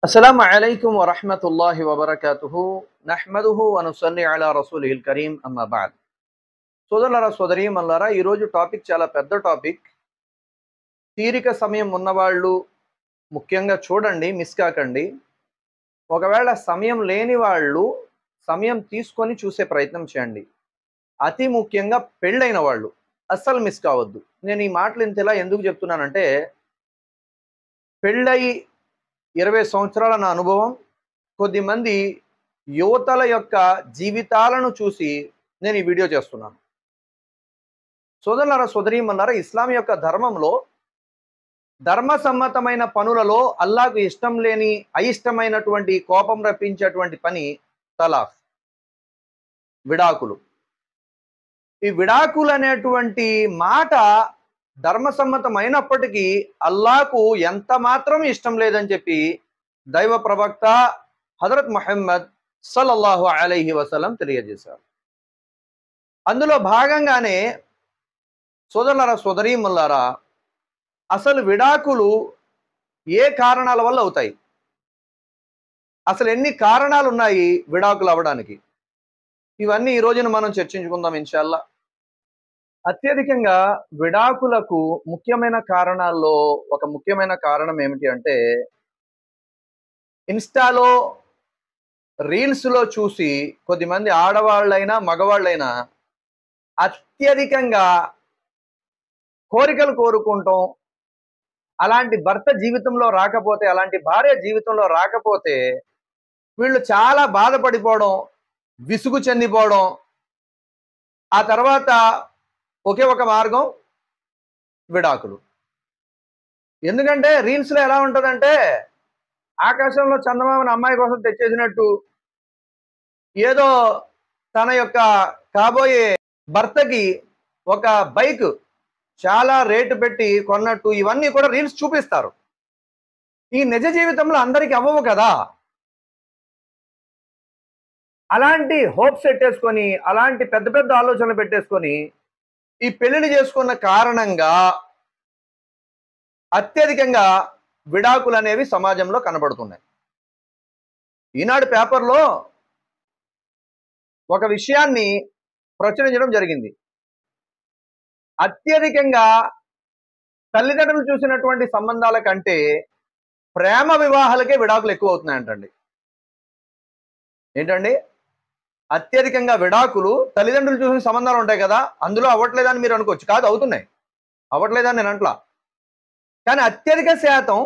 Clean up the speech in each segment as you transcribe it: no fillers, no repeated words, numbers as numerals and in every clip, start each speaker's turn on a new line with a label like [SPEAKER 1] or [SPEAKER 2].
[SPEAKER 1] अस्सलामु अलैकुम वरहमतुल्लाहि वबरकातुहु నహ్మదుహు వనుసల్లి అలా రసూలిహిల్ కరీం అమ్మా బాద్. సోదరులారా సోదరీమణులారా, ఈరోజు టాపిక్ చాలా పెద్ద టాపిక్. తీరిక సమయం ఉన్నవాళ్ళు ముఖ్యంగా చూడండి, మిస్ కాకండి. ఒకవేళ సమయం లేని వాళ్ళు సమయం తీసుకొని చూసే ప్రయత్నం చేయండి. అతి ముఖ్యంగా పెళ్ళైన వాళ్ళు అస్సలు మిస్ కావద్దు. నేను ఈ మాటలు ఇంతలా ఎందుకు చెప్తున్నానంటే, పెళ్ళయి 20 సంవత్సరాల నా అనుభవం, కొద్దిమంది యువతల యొక్క జీవితాలను చూసి నేను ఈ వీడియో చేస్తున్నాను. సోదరులారా సోదరీమణులారా, ఇస్లాం యొక్క ధర్మంలో ధర్మసమ్మతమైన పనులలో అల్లాహకు ఇష్టం లేని అయిష్టమైనటువంటి కోపం రప్పించేటువంటి పని తలాక్, విడాకులు. ఈ విడాకులు అనేటువంటి మాట ధర్మసమ్మతమైనప్పటికీ అల్లాహకు ఎంత మాత్రం ఇష్టం లేదని చెప్పి దైవ ప్రవక్త హజరత్ ముహమ్మద్ సల్లల్లాహు అలైహి వసల్లం తెలియజేశారు. అందులో భాగంగానే సోదరులారా సోదరీమణులారా, అసలు విడాకులు ఏ కారణాల వల్ల అవుతాయి, అసలు ఎన్ని కారణాలు ఉన్నాయి విడాకులు అవ్వడానికి, ఇవన్నీ ఈ రోజున మనం చర్చించుకుందాం ఇన్షాల్లా. అత్యధికంగా విడాకులకు ముఖ్యమైన కారణాల్లో ఒక ముఖ్యమైన కారణం ఏమిటి అంటే, ఇన్స్టాలో రీల్స్లో చూసి కొద్దిమంది ఆడవాళ్ళైనా మగవాళ్ళైనా అత్యధికంగా కోరికలు కోరుకుంటాం. అలాంటి భర్త జీవితంలో రాకపోతే, అలాంటి భార్య జీవితంలో రాకపోతే వీళ్ళు చాలా బాధపడిపోవడం, విసుగు చెందిపోవడం. ఆ తర్వాత ఒకే ఒక మార్గం విడాకులు. ఎందుకంటే రీల్స్లో ఎలా ఉంటుందంటే, ఆకాశంలో చందమామని అమ్మాయి కోసం తెచ్చేసినట్టు, ఏదో తన యొక్క కాబోయే భర్తకి ఒక బైక్ చాలా రేటు పెట్టి కొన్నట్టు ఇవన్నీ కూడా రీల్స్ చూపిస్తారు. ఈ నిజ జీవితంలో అందరికీ అవ్వవు కదా. అలాంటి హోప్స్ పెట్టేసుకొని, అలాంటి పెద్ద పెద్ద ఆలోచనలు పెట్టేసుకొని ఈ పెళ్లిని చేసుకున్న కారణంగా అత్యధికంగా విడాకులు అనేవి సమాజంలో కనబడుతున్నాయి. ఈనాడు పేపర్లో ఒక విషయాన్ని ప్రచురించడం జరిగింది. అత్యధికంగా తల్లిదండ్రులు చూసినటువంటి సంబంధాల కంటే ప్రేమ వివాహాలకే విడాకులు ఎక్కువ అవుతున్నాయంటండి. ఏంటండి, అత్యధికంగా విడాకులు తల్లిదండ్రులు చూసిన సంబంధాలు ఉంటాయి కదా, అందులో అవ్వట్లేదని మీరు అనుకోవచ్చు. కాదు, అవుతున్నాయి, అవ్వట్లేదని నేను అంట్లా. కానీ అత్యధిక శాతం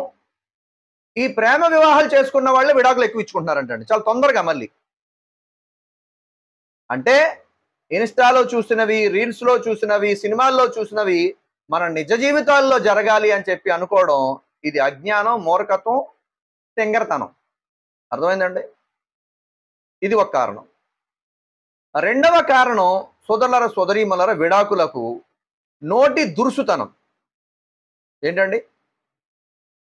[SPEAKER 1] ఈ ప్రేమ వివాహాలు చేసుకున్న వాళ్ళే విడాకులు ఎక్కువ ఇచ్చుకుంటున్నారంటండి, చాలా తొందరగా. మళ్ళీ అంటే ఇన్స్టాలో చూసినవి, రీల్స్లో చూసినవి, సినిమాల్లో చూసినవి మన నిజ జీవితాల్లో జరగాలి అని చెప్పి అనుకోవడం, ఇది అజ్ఞానం, మూర్ఖత్వం, తెంగరతనం. అర్థమైందండి? ఇది ఒక కారణం. రెండవ కారణం సోదరులారా సోదరీమణులారా, విడాకులకు నోటి దురుసుతనం. ఏంటండి?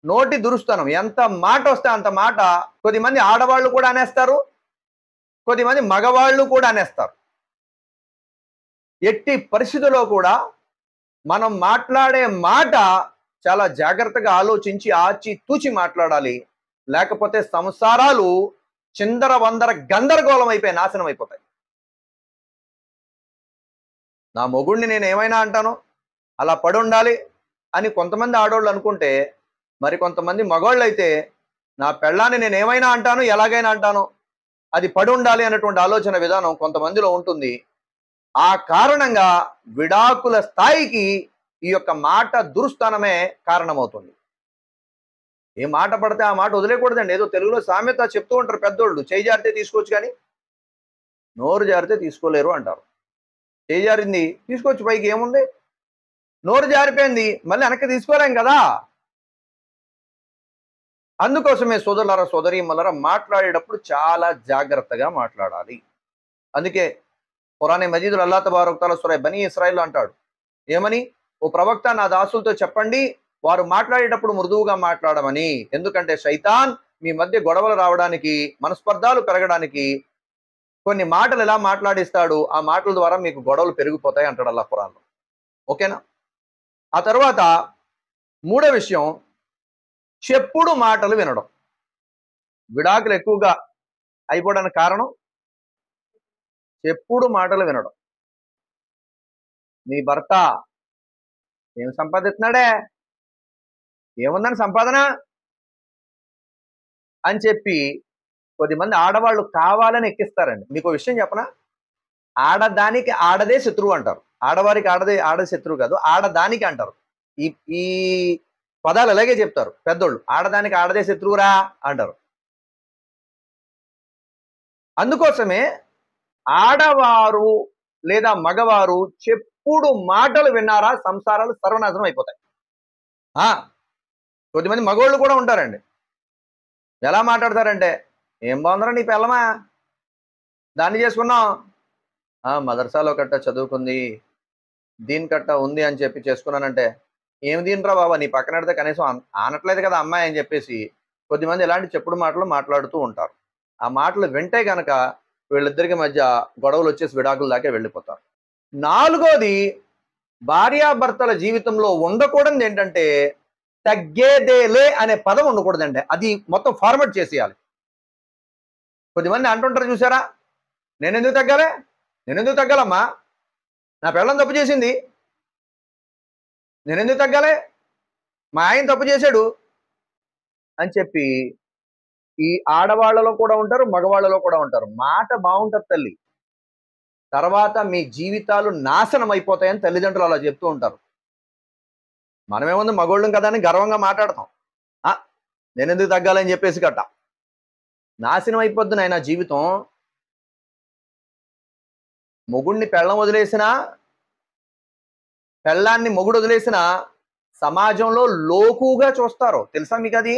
[SPEAKER 1] నోటి దురుసుతనం. ఎంత మాట వస్తే అంత మాట కొద్దిమంది ఆడవాళ్ళు కూడా అనేస్తారు, కొద్దిమంది మగవాళ్ళు కూడా అనేస్తారు. ఎట్టి పరిస్థితుల్లో కూడా మనం మాట్లాడే మాట చాలా జాగ్రత్తగా ఆలోచించి ఆచి తూచి మాట్లాడాలి. లేకపోతే సంసారాలు చిందర వందర గందరగోళం అయిపోయి నాశనం అయిపోతాయి. నా మొగుడిని నేను ఏమైనా అంటాను, అలా పడి ఉండాలి అని కొంతమంది ఆడవాళ్ళు అనుకుంటే, మరి కొంతమంది మగవాళ్ళు అయితే నా పెళ్ళాన్ని నేను ఏమైనా అంటాను, ఎలాగైనా అంటాను, అది పడి ఉండాలి అన్నటువంటి ఆలోచన విధానం కొంతమందిలో ఉంటుంది. ఆ కారణంగా విడాకుల స్థాయికి ఈ యొక్క మాట దురుస్థానమే కారణమవుతుంది. ఏ మాట పడితే ఆ మాట వదిలేకూడదండి. ఏదో తెలుగులో సామెత చెప్తూ ఉంటారు పెద్దోళ్ళు, చేయి జారితే తీసుకోవచ్చు కానీ నోరు జారితే తీసుకోలేరు అంటారు. చేయి జారింది తీసుకోవచ్చు, పైకి ఏముంది. నోరు జారిపోయింది, మళ్ళీ వెనక్కి తీసుకోలేం కదా. అందుకోసమే సోదరులారా సోదరీమణులారా, మాట్లాడేటప్పుడు చాలా జాగ్రత్తగా మాట్లాడాలి. అందుకే ఖురాన్ మజీదులో అల్లాహ్ తబారక తఆలా సూరా బనీ ఇస్రాయిల్ అంటాడు, ఏమని? ఓ ప్రవక్త, నా దాసులతో చెప్పండి వారు మాట్లాడేటప్పుడు మృదువుగా మాట్లాడమని. ఎందుకంటే శైతాన్ మీ మధ్య గొడవలు రావడానికి, మనస్పర్ధాలు పెరగడానికి కొన్ని మాటలు ఎలా మాట్లాడిస్తాడు, ఆ మాటల ద్వారా మీకు గొడవలు పెరిగిపోతాయి అంటాడు అల్లాహ్ ఖురాన్లో. ఓకేనా? ఆ తర్వాత మూడో విషయం, చెప్పుడు మాటలు వినడం. విడాకులు ఎక్కువగా అయిపోవడానికి కారణం చెప్పుడు మాటలు వినడం. నీ భర్త ఏం సంపాదిస్తున్నాడే, ఏముందని సంపాదన అని చెప్పి కొద్దిమంది ఆడవాళ్ళు కావాలని ఎక్కిస్తారండి. మీకు విషయం చెప్పనా, ఆడదానికి ఆడదే శత్రువు అంటారు. ఆడవారికి ఆడదే శత్రువు కాదు, ఆడదానికి అంటారు. ఈ ఈ పదాలు అలాగే చెప్తారు పెద్దోళ్ళు. ఆడదానికి ఆడదే శత్రువురా అంటారు. అందుకోసమే ఆడవారు లేదా మగవారు చెప్పుడు మాటలు విన్నారా సంసారాలు సర్వనాశనం అయిపోతాయి. కొద్దిమంది మగవాళ్ళు కూడా ఉంటారండి. ఎలా మాట్లాడతారంటే, ఏం బాగుందరా నీ పిల్లమా, దాన్ని చేసుకున్నాం, మదర్సాలో కట్ట చదువుకుంది, దీని కట్ట ఉంది అని చెప్పి చేసుకున్నానంటే, ఏమి దీనిరా బాబా నీ పక్కన పెడితే కనీసం ఆనట్లేదు కదా అమ్మాయి అని చెప్పేసి కొద్దిమంది ఇలాంటి చెప్పుడు మాటలు మాట్లాడుతూ ఉంటారు. ఆ మాటలు వింటే గనక వీళ్ళిద్దరికి మధ్య గొడవలు వచ్చేసి విడాకుల దాకా వెళ్ళిపోతారు. నాలుగోది, భార్యాభర్తల జీవితంలో ఉండకూడదు ఏంటంటే తగ్గేదేలే అనే పదం ఉండకూడదండి. అది మొత్తం ఫార్మాట్ చేసేయాలి. కొద్దిమంది అంటుంటారు చూసారా, నేనెందుకు తగ్గాలమ్మా, నా పిల్లం తప్పు చేసింది, నేనెందుకు తగ్గాలి, మా ఆయన తప్పు చేశాడు అని చెప్పి ఈ ఆడవాళ్లలో కూడా ఉంటారు, మగవాళ్లలో కూడా ఉంటారు. మాట బాగుంటుంది తల్లి, తర్వాత మీ జీవితాలు నాశనం అయిపోతాయని తల్లిదండ్రులు అలా చెప్తూ ఉంటారు. మనమేముంది మగోళ్ళం కదా అని గర్వంగా మాట్లాడతాం. నేనెందుకు తగ్గాలని చెప్పేసి గట్ట నాశనం అయిపోద్ది నాయన జీవితం. మొగుడిని పెళ్ళం వదిలేసినా, పెళ్ళాన్ని మొగుడు వదిలేసినా సమాజంలో లోకుగా చూస్తారు. తెలుసా మీకు అది?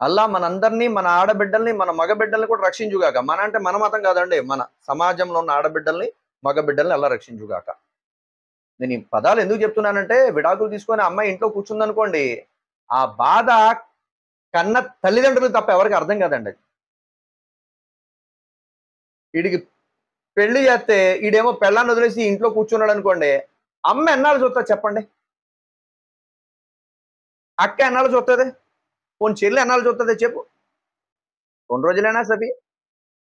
[SPEAKER 1] అల్లా మనందరినీ, మన ఆడబిడ్డల్ని, మన మగబిడ్డల్ని కూడా రక్షించుగాక. మన అంటే మన మతం కాదండి, మన సమాజంలో ఉన్న ఆడబిడ్డల్ని, మగబిడ్డల్ని అల్లా రక్షించుగాక. నేను ఈ పదాలు ఎందుకు చెప్తున్నానంటే, విడాకులు తీసుకొని అమ్మాయి ఇంట్లో కూర్చుందనుకోండి, ఆ బాధ కన్న తల్లిదండ్రులు తప్ప ఎవరికి అర్థం కాదండి. వీడికి పెళ్లి చేస్తే ఈడేమో పెళ్ళాన్ని వదిలేసి ఇంట్లో కూర్చున్నాడు అనుకోండి, అమ్మ ఎన్నాళ్ళు చూస్తుంది చెప్పండి, అక్క ఎన్నాళ్ళు చూస్తుంది, పోనీ చెల్లి ఎన్నాళ్ళు చూస్తుంది చెప్పు? 2 రోజులైనా సరే,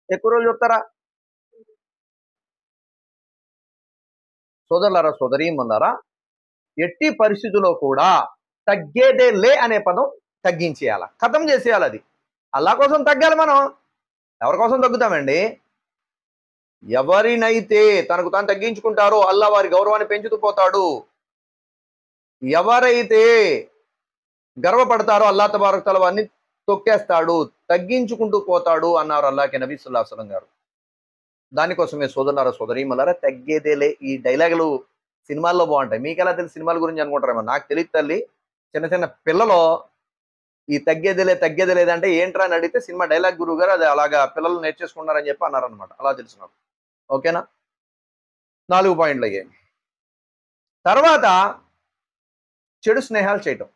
[SPEAKER 1] ఎక్కువ రోజులు చూస్తారా? సోదరులారా, సోదరీమణులారా, ఎట్టి పరిస్థితుల్లో కూడా తగ్గేదే లే అనే పదం తగ్గించేయాల, ఖతం చేసేయాలి. అది అల్లా కోసం తగ్గాలి. మనం ఎవరి కోసం తగ్గుతామండి? ఎవరినైతే తనకు తాను తగ్గించుకుంటారో అల్లా వారి గౌరవాన్ని పెంచుతూ పోతాడు. ఎవరైతే గర్వపడతారో అల్లా తబారక్ తఆలా వారిని తొక్కేస్తాడు, తగ్గించుకుంటూ పోతాడు అన్నారు అల్లాహ్కి నబీ సల్లల్లాహు అలైహి వసల్లం గారు. దానికోసమే సోదరులారా, సోదరీమణులారా, తగ్గేదేలే ఈ డైలాగులు సినిమాల్లో బాగుంటాయి. మీకు ఎలా తెలిసి సినిమాల గురించి అనుకుంటారేమో, నాకు తెలియదు తల్లి. చిన్న చిన్న పిల్లలు ఈ తగ్గేదేలే అంటే ఏంట్రా అని అడిగితే సినిమా డైలాగ్ గురువు గారు అది అలాగా పిల్లలు నేర్చేసుకున్నారని చెప్పి అన్నారనమాట. అలా తెలుసు నాకు. ఓకేనా? 4 పాయింట్లు అయ్యాయి. తర్వాత చెడు స్నేహాలు చేయటం.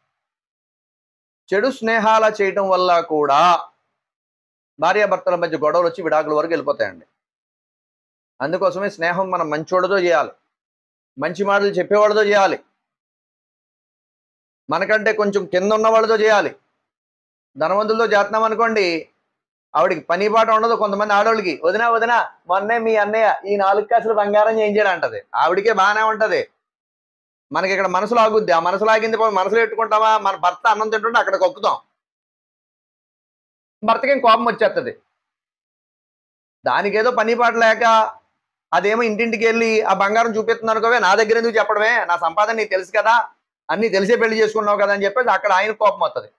[SPEAKER 1] చెడు స్నేహాల చేయటం వల్ల కూడా భార్యాభర్తల మధ్య గొడవలు వచ్చి విడాకుల వరకు వెళ్ళిపోతాయండి. అందుకోసమే స్నేహం మనం మంచోడితో చేయాలి, మంచి మాటలు చెప్పేవాళ్ళతో చేయాలి, మనకంటే కొంచెం కింద ఉన్న వాళ్ళతో చేయాలి. ధనవంతులతో చేస్తున్నాం అనుకోండి, ఆవిడికి పని పాట ఉండదు. కొంతమంది ఆడవాళ్ళకి, వదినా మొన్నే మీ అన్నయ్య ఈ 4 కాసులు బంగారం చేయించాడు అంటది. ఆవిడికే బాగానే ఉంటది, మనకి ఇక్కడ మనసులో ఆగుద్ది. ఆ మనసులో ఆగింది మనసులో పెట్టుకుంటామా? మన భర్త అన్నం తింటుంటే అక్కడ కొక్కుతాం, భర్తకి కోపం వచ్చేస్తుంది. దానికేదో పని పాట లేక అదేమో ఇంటింటికి వెళ్ళి ఆ బంగారం చూపిస్తుంది అనుకోవే, నా దగ్గర ఎందుకు చెప్పడమే, నా సంపాదన నీకు తెలుసు కదా, అన్నీ తెలిసే పెళ్లి చేసుకున్నావు కదా అని చెప్పేసి అక్కడ ఆయన కోపం వస్తుంది.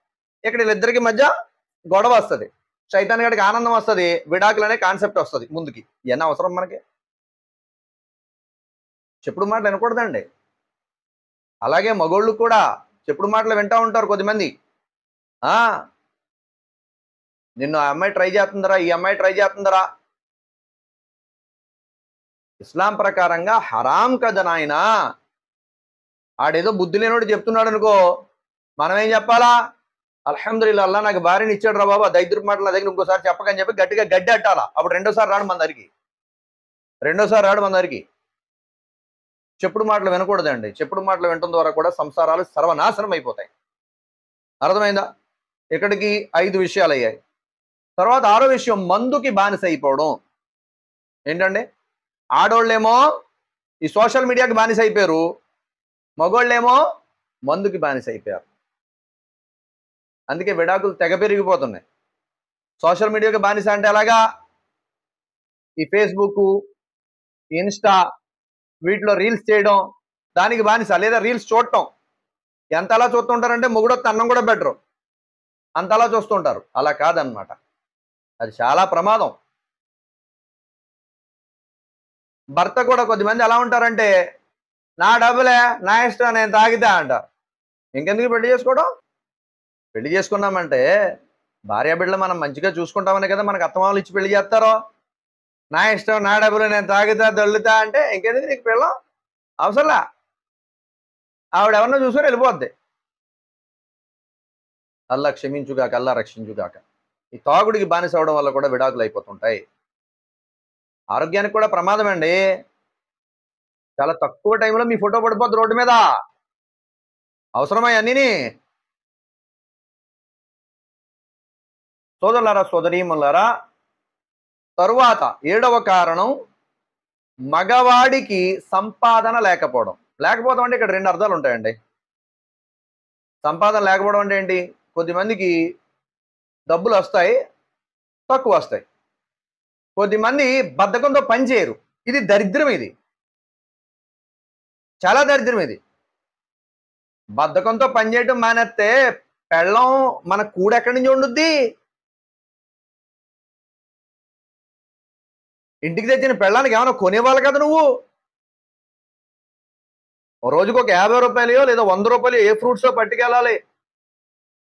[SPEAKER 1] ఇక్కడ వీళ్ళిద్దరికి మధ్య గొడవ వస్తుంది, శైతాన్ గడికి ఆనందం వస్తుంది, విడాకులు అనే కాన్సెప్ట్ వస్తుంది ముందుకి. ఇవన్నీ అవసరం మనకి? చెప్పుడు మాటలు వినకూడదండి. అలాగే మగోళ్ళు కూడా చెప్పుడు మాటలు వింటూ ఉంటారు కొద్దిమంది. నిన్ను ఆ అమ్మాయి ట్రై చేస్తుందరా, ఈ అమ్మాయి ట్రై చేస్తుందరా. ఇస్లాం ప్రకారంగా హరాం కదా నాయన. ఆడేదో బుద్ధి లేనోడు చెప్తున్నాడు అనుకో, మనం ఏం చెప్పాలా? అల్హమ్దులిల్లాహ్, అల్లా నాకు భార్యని ఇచ్చాడు రా బాబా, దైద్రపు మాటల దగ్గర ఇంకోసారి చెప్పకని చెప్పి గట్టిగా గడ్డి అట్టాలా. అప్పుడు రెండోసారి రాడు మన దగ్గరికి. చెప్పుడు మాటలు వినకూడదండి. చెప్పుడు మాటలు వినటం ద్వారా కూడా సంసారాలు సర్వనాశనం అయిపోతాయి. అర్థమైందా? ఇక్కడికి 5 విషయాలు అయ్యాయి. తర్వాత ఆరో విషయం, మందుకి బానిస అయిపోవడం. ఏంటండి, ఆడోళ్ళేమో ఈ సోషల్ మీడియాకి బానిస అయిపోయారు, మగోళ్ళేమో మందుకి బానిస అయిపోయారు. అందుకే విడాకులు తెగ పెరిగిపోతున్నాయి. సోషల్ మీడియాకి బానిస అంటే ఎలాగా, ఈ ఫేస్బుక్, ఇన్స్టా వీటిలో రీల్స్ చేయడం దానికి బానిస, లేదా రీల్స్ చూడటం. ఎంత అలా చూస్తుంటారంటే మొగుడొత్త అన్నం కూడా బెటరు, అంతలా చూస్తుంటారు. అలా కాదనమాట, అది చాలా ప్రమాదం. భర్త కూడా కొద్దిమంది ఎలా ఉంటారంటే, నా డబ్బులే, నా ఇష్టం, నేను తాగితే అంటారు. ఇంకెందుకు పెళ్లి చేసుకోవడం? పెళ్లి చేసుకున్నామంటే భార్య బిడ్డలు మనం మంచిగా చూసుకుంటామనే కదా మనకు అత్తమామలు ఇచ్చి పెళ్లి చేస్తారో. నా ఇష్టం, నా డబ్బులు, నేను తాగుతా దొల్లుతా అంటే ఇంకెందుకు నీకు పెళ్ళం? అవసరంలా. ఆవిడ ఎవరినో చూసుకొని వెళ్ళిపోద్ది. అల్లా క్షమించుగాక, అల్లా రక్షించుగాక. ఈ తాగుడికి బానిస అవడం వల్ల కూడా విడాకులు అయిపోతుంటాయి. ఆరోగ్యానికి కూడా ప్రమాదం అండి. చాలా తక్కువ టైంలో మీ ఫోటో పడిపోద్ది రోడ్డు మీద. అవసరమా అన్నీని? సోదరులారా, సోదరీమణులారా, తరువాత 7వ కారణం, మగవాడికి సంపాదన లేకపోవడం. లేకపోవడం అంటే ఇక్కడ 2 అర్థాలు ఉంటాయండి. సంపాదన లేకపోవడం అంటే ఏంటి? కొద్దిమందికి డబ్బులు వస్తాయి, తక్కువ వస్తాయి. కొద్దిమంది బద్ధకంతో పని చేయరు. ఇది దరిద్రం, ఇది చాలా దరిద్రం. ఇది బద్ధకంతో పని చేయటం మానేస్తే పెళ్ళం మన కూడ ఎక్కడి నుంచి వండుద్ది? ఇంటికి తెచ్చిన పెళ్ళానికి ఏమైనా కొనేవాళ్ళు కదా నువ్వు? ఓ రోజుకు ఒక 50 రూపాయలు లేదా 100 రూపాయలు ఏ ఫ్రూట్స్లో పట్టుకెళ్ళాలి,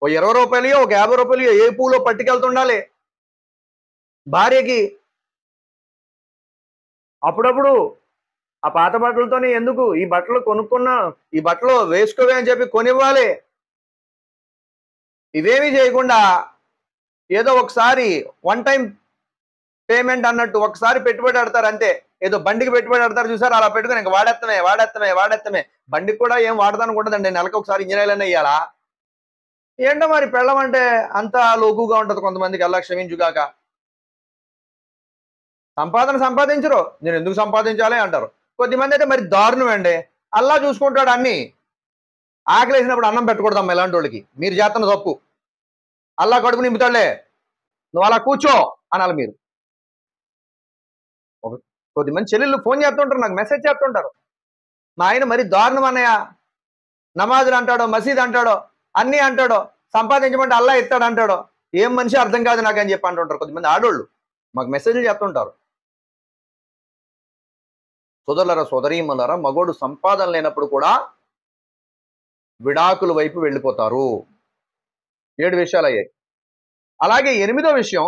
[SPEAKER 1] ఓ 20 రూపాయలు ఒక 50 రూపాయలు ఏ పూలో పట్టుకెళ్తుండాలి. భార్యకి అప్పుడప్పుడు ఆ పాత బట్టలతోనే ఎందుకు, ఈ బట్టలు కొనుక్కున్నా, ఈ బట్టలు వేసుకోవే అని చెప్పి కొనివ్వాలి. ఇవేమీ చేయకుండా ఏదో ఒకసారి వన్ టైం పేమెంట్ అన్నట్టు ఒకసారి పెట్టుబడి పెడతారు అంతే. ఏదో బండికి పెట్టుబడి పెడతారు చూసారు, అలా పెట్టుకుని ఇంకా వాడేత్తమే. బండికి కూడా ఏం వాడదానికి ఉండదండి, నెలకు ఒకసారి ఇంజిన్ ఆయిల్ అన్న ఇయ్యాలా. ఏంటో మరి పెళ్ళం అంటే అంత లోకుగా ఉంటది కొంతమందికి, అల్లా క్షమించుగాక. సంపాదించరు, నేను ఎందుకు సంపాదించాలి అంటారు. కొద్దిమంది అయితే మరి దారుణం అండి, అల్లా చూసుకుంటాడు అన్ని. ఆకలి వేసినప్పుడు అన్నం పెట్టకూడదమ్మా ఇలాంటి వాళ్ళకి, మీరు చేస్తున్న తప్పు. అల్లా కడుపు నింపుతాడులే, నువ్వు అలా కూర్చో అనాలి మీరు. కొద్దిమంది చెల్లెళ్ళు ఫోన్ చేస్తుంటారు, నాకు మెసేజ్ చేస్తుంటారు, మా ఆయన మరి దారుణం అన్నయ్య, నమాజులు అంటాడో, మసీద్ అంటాడో, అన్నీ అంటాడో, సంపాదించమంటే అల్లా ఇస్తాడు అంటాడో, ఏం మనిషి అర్థం కాదు నాకు అని చెప్పి అంటుంటారు కొద్దిమంది ఆడోళ్ళు, మాకు మెసేజ్లు చెప్తుంటారు. సోదరులారా, సోదరీమణులారా, మగోడు సంపాదన లేనప్పుడు కూడా విడాకుల వైపు వెళ్ళిపోతారు. 7 విషయాలు అయ్యాయి. అలాగే 8వ విషయం,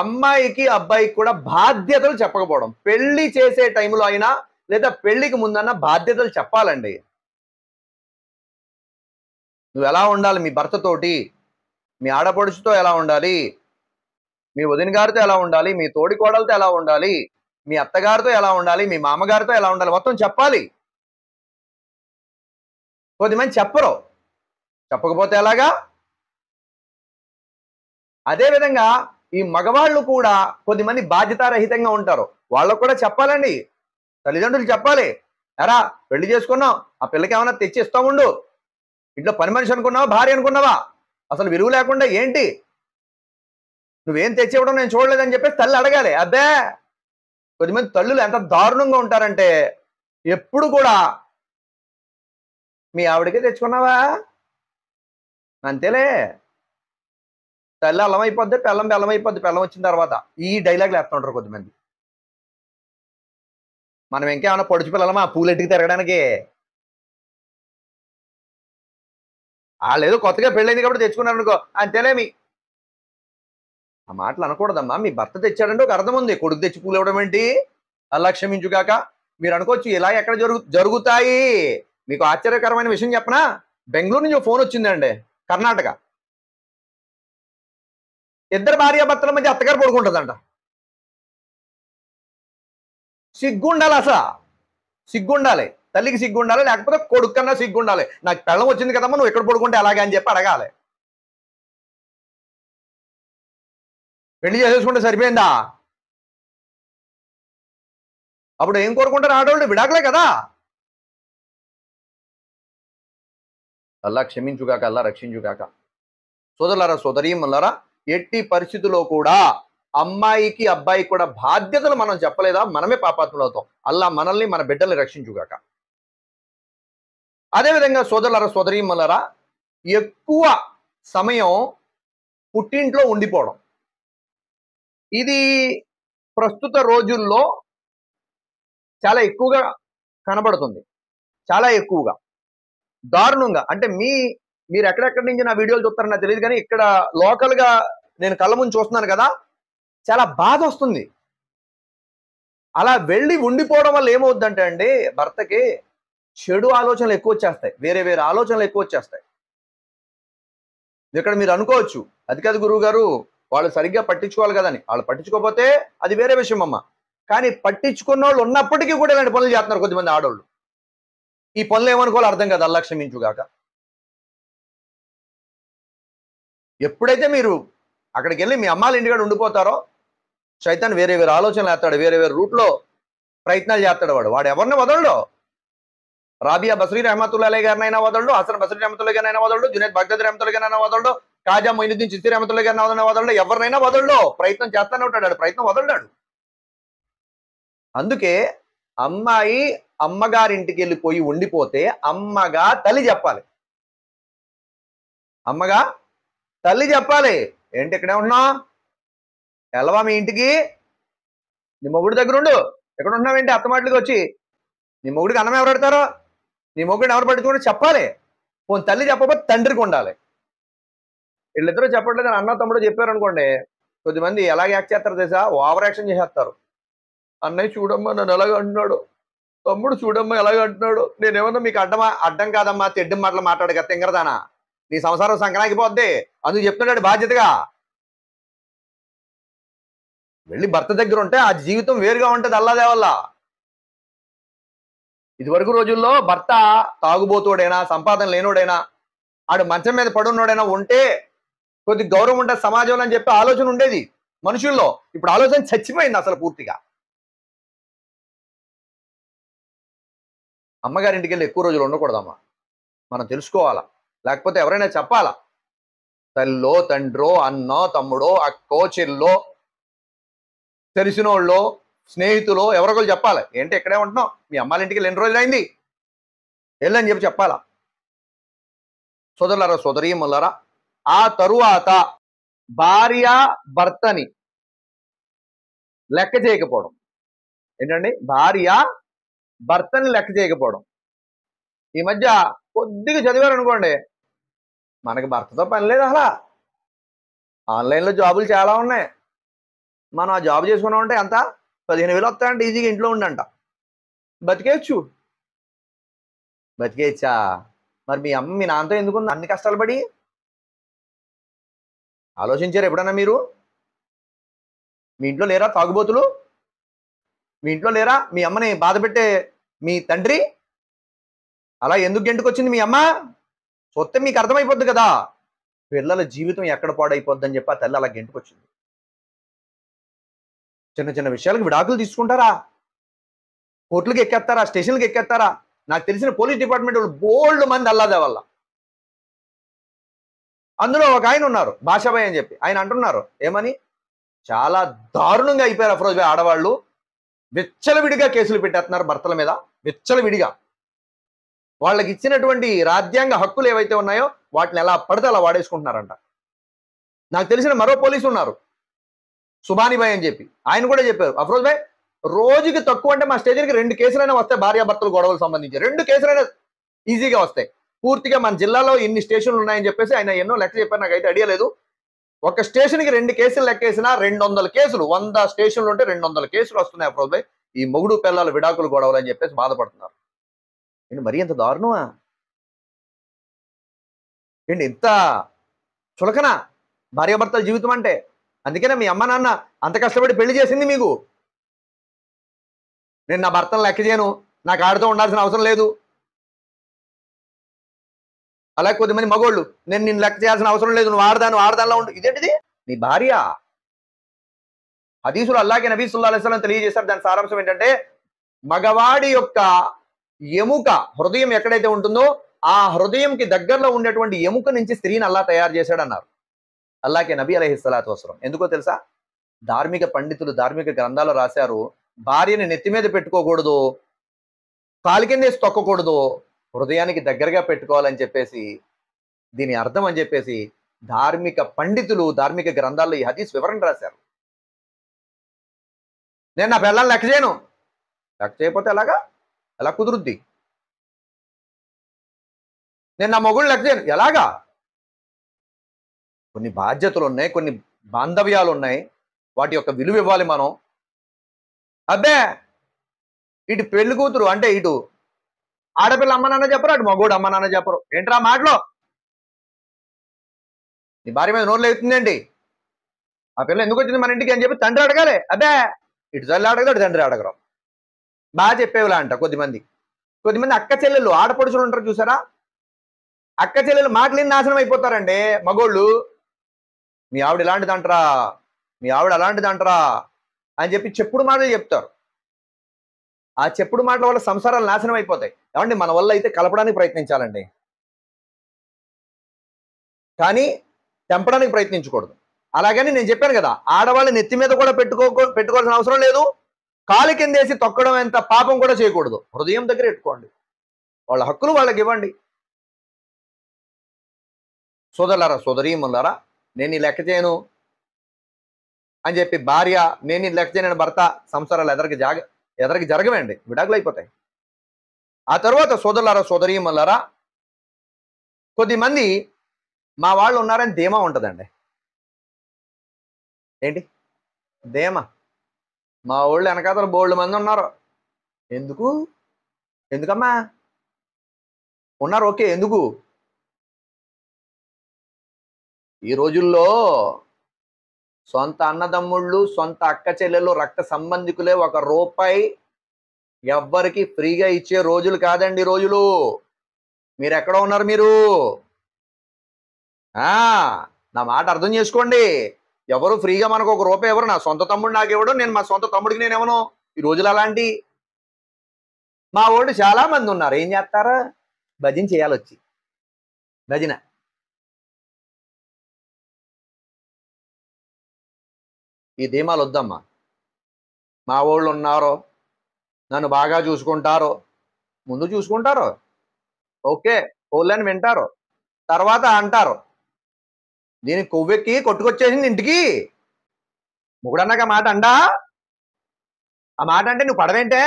[SPEAKER 1] అమ్మాయికి అబ్బాయికి కూడా బాధ్యతలు చెప్పకపోవడం. పెళ్లి చేసే టైంలో అయినా లేదా పెళ్లికి ముందన్నా బాధ్యతలు చెప్పాలండి. నువ్వు ఎలా ఉండాలి మీ భర్తతోటి, మీ ఆడపడుచుతో ఎలా ఉండాలి, మీ వదిన గారితో ఎలా ఉండాలి, మీ తోడి కోడలతో ఎలా ఉండాలి, మీ అత్తగారితో ఎలా ఉండాలి, మీ మామగారితో ఎలా ఉండాలి, మొత్తం చెప్పాలి. కొద్దిమంది చెప్పరు, చెప్పకపోతే ఎలాగా? అదేవిధంగా ఈ మగవాళ్ళు కూడా కొద్దిమంది బాధ్యతారహితంగా ఉంటారు, వాళ్ళకు కూడా చెప్పాలండి. తల్లిదండ్రులు చెప్పాలి, ఎరా పెళ్లి చేసుకున్నావు, ఆ పిల్లకి ఏమైనా తెచ్చి ఇస్తా ఉండు, ఇంట్లో పని మనిషి అనుకున్నావా, భార్య అనుకున్నావా, అసలు విలువ లేకుండా ఏంటి, నువ్వేం తెచ్చి ఇవ్వడం నేను చూడలేదని చెప్పేసి తల్లి అడగాలి. అబ్బే, కొద్దిమంది తల్లులు ఎంత దారుణంగా ఉంటారంటే, ఎప్పుడు కూడా మీ ఆవిడకే తెచ్చుకున్నావా, అంతేలే, తల్లి అల్లమైపోద్ది, పెళ్ళం బెల్లమైపోద్ది, పెళ్ళం వచ్చిన తర్వాత ఈ డైలాగులు వేస్తుంటారు కొద్దిమంది. మనం ఇంకేమైనా పొడుచు పిల్లలమా పూలెట్టికి తిరగడానికి? వాళ్ళు ఏదో కొత్తగా పెళ్ళైంది కాబట్టి తెచ్చుకున్నారు అనుకో, అంతేలేమి. ఆ మాటలు అనకూడదమ్మా. మీ భర్త తెచ్చాడంటే ఒక అర్థం ఉంది, కొడుకు తెచ్చి పూలు ఇవ్వడం ఏంటి? అల్లా క్షమించుగాక. మీరు అనుకోవచ్చు ఇలా ఎక్కడ జరుగుతాయి. మీకు ఆశ్చర్యకరమైన విషయం చెప్పనా? బెంగళూరు నుంచి ఫోన్ వచ్చిందండి, కర్ణాటక. ఇద్దరు భార్యాభర్తల మధ్య అత్తగారు పడుకుంటుందంట. సిగ్గుండాలి, సిగ్గుండాలి, తల్లికి సిగ్గుండాలి, లేకపోతే కొడుకు కన్నా సిగ్గుండాలి. నాకు పెళ్ళం వచ్చింది కదమ్మా, నువ్వు ఎక్కడ పడుకుంటే అలాగే అని చెప్పి అడగాలి. పెళ్లి చేసేసుకుంటే సరిపోయిందా? అప్పుడు ఏం కోరుకుంటారు ఆడవాళ్ళు? విడాకులే కదా. అల్లా క్షమించుగాక, అల్లా రక్షించుగాక. సోదరులారా, సోదరీమణులారా, ఎట్టి పరిస్థితుల్లో కూడా అమ్మాయికి అబ్బాయికి కూడా బాధ్యతలు మనం చెప్పలేదా మనమే పాపాత్ములు అవుతాం. అల్లా మనల్ని మన బిడ్డల్ని రక్షించుగాక. అదేవిధంగా సోదరులారా, సోదరీమణులారా, ఎక్కువ సమయం పుట్టింట్లో ఉండిపోవడం, ఇది ప్రస్తుత రోజుల్లో చాలా ఎక్కువగా కనబడుతుంది. చాలా ఎక్కువగా, దారుణంగా. అంటే మీరు ఎక్కడెక్కడి నుంచి నా వీడియోలు చూస్తారో నాకు తెలియదు కానీ ఇక్కడ లోకల్ గా నేను కళ్ళ ముందు చూస్తున్నాను కదా, చాలా బాధ వస్తుంది. అలా వెళ్ళి ఉండిపోవడం వల్ల ఏమవుద్దంటే అండి, భర్తకి చెడు ఆలోచనలు ఎక్కువ వచ్చేస్తాయి, వేరే వేరే ఆలోచనలు ఎక్కువ వచ్చేస్తాయి. ఇక్కడ మీరు అనుకోవచ్చు, అది కాదు గురువు గారు, వాళ్ళు సరిగ్గా పట్టించుకోవాలి కదని. వాళ్ళు పట్టించుకోకపోతే అది వేరే విషయం అమ్మ. కానీ పట్టించుకున్న వాళ్ళు ఉన్నప్పటికీ కూడా ఇలాంటి పనులు చేస్తున్నారు కొద్దిమంది ఆడవాళ్ళు. ఈ పనులు ఏమనుకోవాలో అర్థం కాదు. అల్లా క్షమించుగాక. ఎప్పుడైతే మీరు అక్కడికి వెళ్ళి మీ అమ్మాళ్ళ ఇంటికాడ ఉండిపోతారో, శైతాన్ వేరే వేరే ఆలోచనలు వేస్తాడు, వేరే వేరే రూట్లో ప్రయత్నాలు చేస్తాడు. వాడు ఎవరిని వదలడు. రాబియా బస్రీ రహమతుల్లాహి అలైహి గారినైనా వదలడు, హసన్ బస్రీ రహమతుల్లాహి గారినైనా వదలడు, జునైద్ బగ్దాదీ రహమతుల్లాహి గారినైనా వదలడు, ఖాజా మొయినుద్దీన్ చిశ్తీ రహమతుల్లాహి గారినైనా వదలడు, ఎవరినైనా వదలడు. ప్రయత్నం చేస్తానే ఉంటాడు, ప్రయత్నం వదలడాడు. అందుకే అమ్మాయి అమ్మగారింటికి వెళ్ళిపోయి ఉండిపోతే అమ్మగా తల్లి చెప్పాలి. అమ్మగా తల్లి చెప్పాలి. ఏంటి ఇక్కడే ఉన్నావు, వెళ్ళవా మీ ఇంటికి, నీ మొగుడి దగ్గర ఉండు, ఎక్కడ ఉన్నావేంటి అత్తమాటలకి వచ్చి, నీ మొగుడికి అన్నం ఎవరు పెడతారో, నీ మొగుడిని ఎవరు పట్టుకుంటే చెప్పాలి. పోనీ తల్లి చెప్పకపోతే తండ్రికి ఉండాలి. వీళ్ళిద్దరూ చెప్పట్లేదు అని అన్న తమ్ముడు చెప్పారు అనుకోండి, కొద్దిమంది ఎలాగ యాక్ట్ చేస్తారు తెలుసా, ఓవర్ యాక్షన్ చేసేస్తారు. అన్నయ్య చూడమ్మా నన్ను ఎలాగ అంటున్నాడు, తమ్ముడు చూడమ్మా ఎలాగ అంటున్నాడు. నేనేమన్నా మీకు అడ్డం కాదమ్మా, తెడ్డం మాటలు మాట్లాడక తింగరదానా, నీ సంసారం సంకనాగిపోద్ది, అందుకు చెప్తున్నాడు బాధ్యతగా. వెళ్ళి భర్త దగ్గర ఉంటే ఆ జీవితం వేరుగా ఉంటుంది అల్లాదే వల్ల. ఇదివరకు రోజుల్లో భర్త తాగుబోతుడైనా, సంపాదన లేనోడైనా, ఆడు మంచం మీద పడున్నోడైనా ఉంటే కొద్ది గౌరవం ఉంటుంది సమాజంలో అని చెప్పి ఆలోచన ఉండేది మనుషుల్లో. ఇప్పుడు ఆలోచన చచ్చిపోయింది అసలు పూర్తిగా. అమ్మగారింటికి వెళ్ళి ఎక్కువ రోజులు ఉండకూడదమ్మా, మనం తెలుసుకోవాలా. లేకపోతే ఎవరైనా చెప్పాలా, తల్లో తండ్రో అన్నో తమ్ముడో అక్కో చెల్లో తెలిసినోళ్ళో స్నేహితులో ఎవరొకరు చెప్పాలి. ఏంటి ఎక్కడే ఉంటున్నావు, మీ అమ్మాళ్ళ ఇంటికి 2 రోజులు అయింది వెళ్ళని చెప్పి చెప్పాలా. సోదరులారా, సోదరీమణులారా, ఆ తరువాత భార్య భర్తని లెక్క చేయకపోవడం. ఏంటండి, భార్య భర్తని లెక్క చేయకపోవడం. ఈ మధ్య కొద్దిగా చదివారు అనుకోండి, మనకి భర్తతో పని లేదు అసలు, ఆన్లైన్లో జాబులు చాలా ఉన్నాయి, మనం ఆ జాబ్ చేసుకున్నామంటే ఎంత 15,000 వస్తాయంటే ఈజీగా ఇంట్లో ఉండంట, బతికేయచ్చా. మరి మీ అమ్మ మీ నాన్నతో ఎందుకుంది అన్ని కష్టాలు పడి? ఆలోచించారు ఎప్పుడన్నా మీరు? మీ ఇంట్లో లేరా తాగుబోతులు? మీ ఇంట్లో లేరా మీ అమ్మని బాధ పెట్టే మీ తండ్రి? అలా ఎందుకు గెంటుకొచ్చింది మీ అమ్మ? చూస్తే మీకు అర్థమైపోద్ది కదా పిల్లల జీవితం ఎక్కడ పాడైపోద్దని చెప్పి ఆ తల్లి అలా గెంటుకొచ్చింది. చిన్న చిన్న విషయాలకు విడాకులు తీసుకుంటారా, కోర్టులకు ఎక్కేస్తారా, స్టేషన్లకు ఎక్కేస్తారా? నాకు తెలిసిన పోలీస్ డిపార్ట్మెంట్ వాళ్ళు బోల్డ్ మంది అల్లాదే వల్ల. అందులో ఒక ఆయన ఉన్నారు భాషాబాయ్ అని చెప్పి, ఆయన అంటున్నారు ఏమని, చాలా దారుణంగా అయిపోయారు అఫ్రోజ్ భాయ్ ఆడవాళ్ళు, విచ్చలవిడిగా కేసులు పెట్టేస్తున్నారు భర్తల మీద, విచ్చలవిడిగా. వాళ్ళకి ఇచ్చినటువంటి రాజ్యాంగ హక్కులు ఏవైతే ఉన్నాయో వాటిని ఎలా పడితే అలా వాడేసుకుంటున్నారంట. నాకు తెలిసిన మరో పోలీసు ఉన్నారు సుబానిబాయ్ అని చెప్పి, ఆయన కూడా చెప్పారు అఫ్రోజ్ భాయ్ రోజుకి తక్కువ అంటే మా స్టేషన్కి 2 కేసులైనా వస్తాయి భార్యాభర్తలు గొడవలకు సంబంధించి, 2 కేసులైనా ఈజీగా వస్తాయి. పూర్తిగా మన జిల్లాలో ఇన్ని స్టేషన్లు ఉన్నాయని చెప్పేసి ఆయన ఎన్నో లెక్క చెప్పారు, నాకైతే ఐడియా లేదు. ఒక స్టేషన్కి 2 కేసులు లెక్కేసినా 200 కేసులు, 100 స్టేషన్లు ఉంటే 200 కేసులు వస్తున్నాయి అఫ్రోజ్ భాయ్ ఈ మొగుడు పిల్లల విడాకులు గొడవలు అని చెప్పేసి బాధపడుతున్నారు. ఏంటి మరీ ఎంత దారుణమా, ఏంటి ఇంత చులకన భార్యాభర్తల జీవితం అంటే? అందుకనే మీ అమ్మ నాన్న అంత కష్టపడి పెళ్లి చేసింది మీకు. నేను నా భర్తను లెక్క చేయను, నాకు ఆడుతూ ఉండాల్సిన అవసరం లేదు. అలాగే కొద్దిమంది మగోళ్ళు, నేను నిన్ను లెక్క చేయాల్సిన అవసరం లేదు, నువ్వు ఆడదాను ఆడదానిలో ఉండు. ఇదేంటిది, నీ భార్య హదీసులు అల్లాహ్కి నబీ సల్లల్లాహు అలైహి వసల్లం తెలియజేశారు. దాని సారాంశం ఏంటంటే మగవాడి యొక్క ఎముక హృదయం ఎక్కడైతే ఉంటుందో ఆ హృదయంకి దగ్గరలో ఉండేటువంటి ఎముక నుంచి స్త్రీని అల్లాహ్ తయారు చేశాడు అన్నారు అల్లాహ్కి నబీ అలైహిస్సలాతు వసల్లం. ఎందుకో తెలుసా? ధార్మిక పండితులు ధార్మిక గ్రంథాలు రాశారు, భార్యని నెత్తి మీద పెట్టుకోకూడదు, కాలి కిందేసి తొక్కకూడదు, హృదయానికి దగ్గరగా పెట్టుకోవాలని చెప్పేసి దీని అర్థం అని చెప్పేసి ధార్మిక పండితులు ధార్మిక గ్రంథాల్లో ఈ హదీస్ వివరణ రాశారు. నేను నా పిల్లల్ని లెక్క చేయను, లెక్క చేయకపోతే ఎలా కుదురుద్ది? నేను నా మొగుళ్ళు లెక్క చేయను, ఎలాగా? కొన్ని బాధ్యతలు ఉన్నాయి, కొన్ని బాంధవ్యాలు ఉన్నాయి, వాటి యొక్క విలువ ఇవ్వాలి మనం. అబ్బే ఇటు పెళ్లి కూతురు అంటే ఇటు ఆడపిల్ల అమ్మ నాన్న చెప్పరు, అటు మగోడు అమ్మ నాన్న చెప్పరు. ఏంట్రా మాటలో? నీ భార్య మీద నోరు లేగుతుందండి, ఆ పిల్ల ఎందుకు వచ్చింది మన ఇంటికి అని చెప్పి తండ్రి అడగాలి. అబ్బే ఇటు తల్లి అడగదు, అటు తండ్రి అడగరు. బాగా చెప్పేవిలా అంట కొద్దిమంది అక్క చెల్లెళ్ళు ఆడపడుచులు ఉంటారు చూసారా, అక్క చెల్లెలు మాటలేని నాశనం అయిపోతారండి. మగోళ్ళు మీ ఆవిడ ఇలాంటిదంటరా, మీ ఆవిడ అలాంటిదంటరా అని చెప్పి చెప్పుడు మాటలు చెప్తారు. ఆ చెప్పుడు మాటల వల్ల సంసారాలు నాశనం అయిపోతాయి. ఏమండి, మన వల్ల అయితే కలపడానికి ప్రయత్నించాలండి, కానీ తెంపడానికి ప్రయత్నించకూడదు. అలాగని నేను చెప్పాను కదా, ఆడవాళ్ళ నెత్తి మీద కూడా పెట్టుకోవాల్సిన అవసరం లేదు, కాలు కిందేసి తొక్కడం ఎంత పాపం కూడా చేయకూడదు. హృదయం దగ్గర పెట్టుకోండి, వాళ్ళ హక్కులు వాళ్ళకి ఇవ్వండి. సోదరులారా సోదరీమణులారా, నేను ఈ లెక్క చేయను అని చెప్పి భార్య, నేను ఈ లెక్క చేయను భర్త, సంసారాలు ఎదరికి జరగవండి, విడాకులు అయిపోతాయి. ఆ తర్వాత సోదరులారా సోదరీమణులారా, కొద్దిమంది మా వాళ్ళు ఉన్నారని ధీమా ఉంటుందండి. ఏంటి ధీమా? మా వాళ్ళు వెనకాతలు బోల్డ్ మంది ఉన్నారు. ఎందుకమ్మా ఉన్నారు? ఓకే, ఎందుకు? ఈ రోజుల్లో సొంత అన్నదమ్ముళ్ళు, సొంత అక్క చెల్లెళ్ళు, రక్త సంబంధికులే ₹1 ఎవ్వరికి ఫ్రీగా ఇచ్చే రోజులు కాదండి రోజులు. మీరు ఎక్కడ ఉన్నారు? మీరు నా మాట అర్థం చేసుకోండి. ఎవరు ఫ్రీగా మనకు ₹1 ఎవరు? నా సొంత తమ్ముడు నాకు ఇవ్వడం, నేను మా సొంత తమ్ముడికి నేను ఇవ్వను. ఈ రోజులు అలాంటి మా వాళ్ళు చాలా మంది ఉన్నారు. ఏం చేస్తారా? భజన చేయాలి, వచ్చి భజన. ఈ ధీమాలు వద్దమ్మా. మా వాళ్ళు ఉన్నారు, నన్ను బాగా చూసుకుంటారు, ముందు చూసుకుంటారు, ఓకే, వాళ్ళని వింటారు, తర్వాత అంటారు దీనికి కొవ్వెక్కి కొట్టుకొచ్చేసింది ఇంటికి. మొగుడన్నాక మాట అండా? ఆ మాట అంటే నువ్వు పడవేంటే?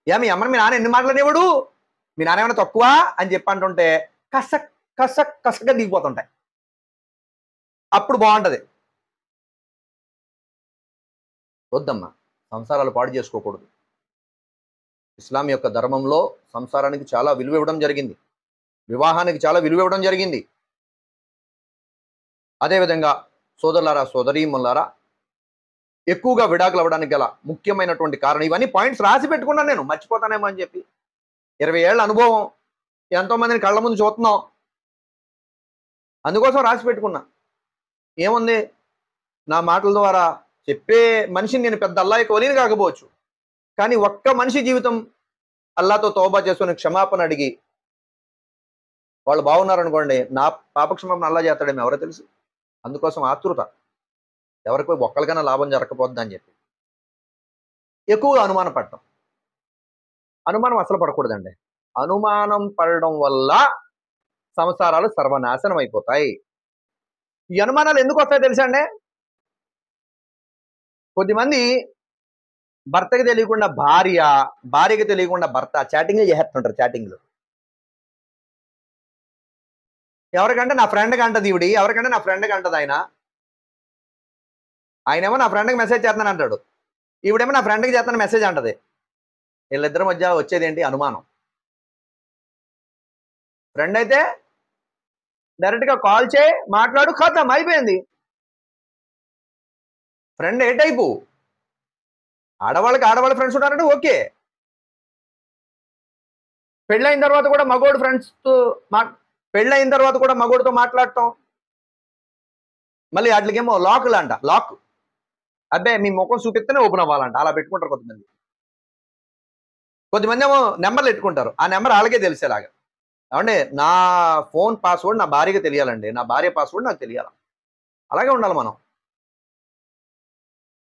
[SPEAKER 1] మీ అమ్మని మీ నాన్న ఎన్ని మాటలనేవాడు? మీ నాన్న ఏమైనా తక్కువ అని చెప్పి అంటుంటే కసగా దిగిపోతుంటాయి. అప్పుడు బాగుంటది. వద్దమ్మా, సంసారాలు పాడు చేసుకోకూడదు. ఇస్లాం యొక్క ధర్మంలో సంసారానికి చాలా విలువ ఇవ్వడం జరిగింది, వివాహానికి చాలా విలువ ఇవ్వడం జరిగింది. అదేవిధంగా సోదరులారా సోదరీమణులారా, ఎక్కువగా విడాకులు అవ్వడానికి గల ముఖ్యమైనటువంటి కారణం, ఇవన్నీ పాయింట్స్ రాసి పెట్టుకున్నాను, నేను మర్చిపోతానేమో అని చెప్పి. 20 ఏళ్ల అనుభవం, ఎంతో మందిని కళ్ళ ముందు చూస్తున్నాం, అందుకోసం రాసి పెట్టుకున్నా. ఏముంది, నా మాటల ద్వారా చెప్పే మనిషిని నేను పెద్ద అల్లాహ్కి వలీని కాకపోవచ్చు, కానీ ఒక్క మనిషి జీవితం అల్లాహ్తో తౌబా చేసుకుని క్షమాపణ అడిగి వాళ్ళు బాగున్నారనుకోండి, నా పాపక్షమాపణ అల్లాహ్ చేస్తాడేమో ఎవరో తెలుసు. అందుకోసం ఆతృత, ఎవరికి ఒక్కరికైనా లాభం జరగకపోద్ది అని చెప్పి ఎక్కువగా అనుమానం పడటం. అనుమానం అసలు పడకూడదండి. అనుమానం పడడం వల్ల సంసారాలు సర్వనాశనం అయిపోతాయి. ఈ అనుమానాలు ఎందుకు వస్తాయో తెలుసా అండి? కొద్దిమంది భర్తకి తెలియకుండా భార్య, భార్యకి తెలియకుండా భర్త చాటింగ్లు చేస్తుంటారు. చాటింగ్లు ఎవరికంటే నా ఫ్రెండ్కి అంటది ఈవిడి, ఎవరికంటే నా ఫ్రెండ్కి అంటది ఆయనేమో నా ఫ్రెండ్కి మెసేజ్ చేస్తాను అంటాడు, ఈవిడేమో నా ఫ్రెండ్కి చేస్తాను మెసేజ్ అంటది. వీళ్ళిద్దరి మధ్య వచ్చేది ఏంటి? అనుమానం. ఫ్రెండ్ అయితే డైరెక్ట్గా కాల్ చేయి, మాట్లాడు, ఖతం, అయిపోయింది. ఫ్రెండ్ ఏ టైపు? ఆడవాళ్ళకి ఆడవాళ్ళ ఫ్రెండ్స్ ఉన్నారంటే ఓకే. పెళ్ళైన తర్వాత కూడా మగోడు ఫ్రెండ్స్తో పెళ్ళైన తర్వాత కూడా మగోడితో మాట్లాడటం, మళ్ళీ వాటికేమో లాక్లు అంట. లాక్ అబ్బే మీ ముఖం చూపిస్తేనే ఓపెన్ అవ్వాలంట, అలా పెట్టుకుంటారు కొంతమంది. కొద్దిమంది ఏమో నెంబర్లు పెట్టుకుంటారు, ఆ నెంబర్ వాళ్ళకే తెలిసేలాగా. ఏమంటే నా ఫోన్ పాస్వర్డ్ నా భార్యకి తెలియాలండి, నా భార్య పాస్వర్డ్ నాకు తెలియాలి. అలాగే ఉండాలి మనం.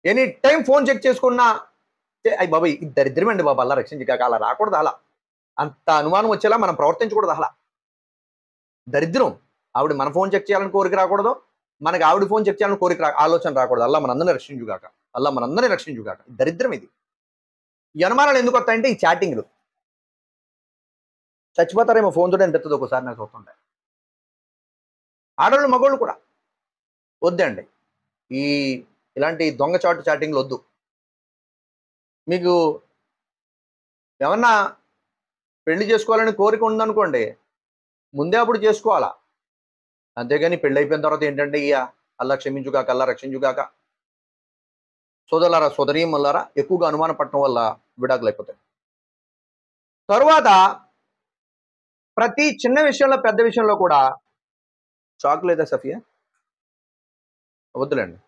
[SPEAKER 1] ఎనీ టైం ఫోన్ చెక్ చేసుకున్నా అయ్యి బాబాయ్ ఇది దరిద్రమండి బాబు, అలా రక్షించక అలా రాకూడదు, అలా అంత అనుమానం వచ్చేలా మనం ప్రవర్తించకూడదు. అలా దరిద్రం. ఆవిడ మన ఫోన్ చెక్ చేయాలని కోరిక రాకూడదు, మనకి ఆవిడ ఫోన్ చెక్ చేయాలని కోరిక ఆలోచన రాకూడదు. అల్లా మనందరినీ రక్షించుగాక, అల్లా మనందరినీ రక్షించుగాక. దరిద్రం ఇది. ఈ అనుమానాలు ఎందుకు వస్తాయంటే ఈ చాటింగ్లు. చచ్చిపోతారేమో ఫోన్ తోటి అనిపిస్తుంది ఒకసారి నాకు చూస్తుంటే. ఆడవాళ్ళు మగవాళ్ళు కూడా వద్దండి, ఈ ఇలాంటి దొంగ చాటింగ్లు వద్దు. మీకు ఏమన్నా పెళ్లి చేసుకోవాలని కోరిక ఉందనుకోండి, ముందే అప్పుడు చేసుకోవాలా. అంతేగాని పెళ్లి అయిపోయిన తర్వాత ఏంటంటే ఇక అల్లా క్షమించుగాక, అల్లా రక్షించుగాక. సోదరులారా సోదరీమణులారా, ఎక్కువగా అనుమాన పడటం వల్ల విడాకులు అయిపోతాయి. తరువాత ప్రతి చిన్న విషయంలో పెద్ద విషయంలో కూడా చాక్ లేదా సఫియా? వద్దులేండి.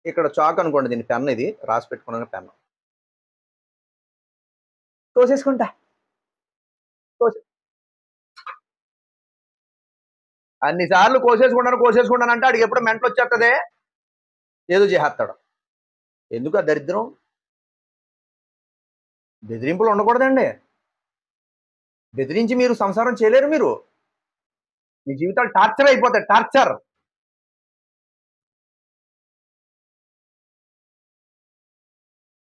[SPEAKER 1] ఇక్కడ చాక్ అనుకోండి, దీని పెన్, ఇది రాసి పెట్టుకున్న పెన్. తోసేసుకుంటా. అన్నిసార్లు కోసేసుకుంటాను అంటే అడిగి ఎప్పుడు మెంటలు వచ్చేస్తుందే, ఏదో చేసేస్తాడు. ఎందుకు ఆ దరిద్రం? బెదిరింపులు ఉండకూడదండి. బెదిరించి మీరు సంసారం చేయలేరు. మీ జీవితాలు టార్చర్ అయిపోతాయి, టార్చర్.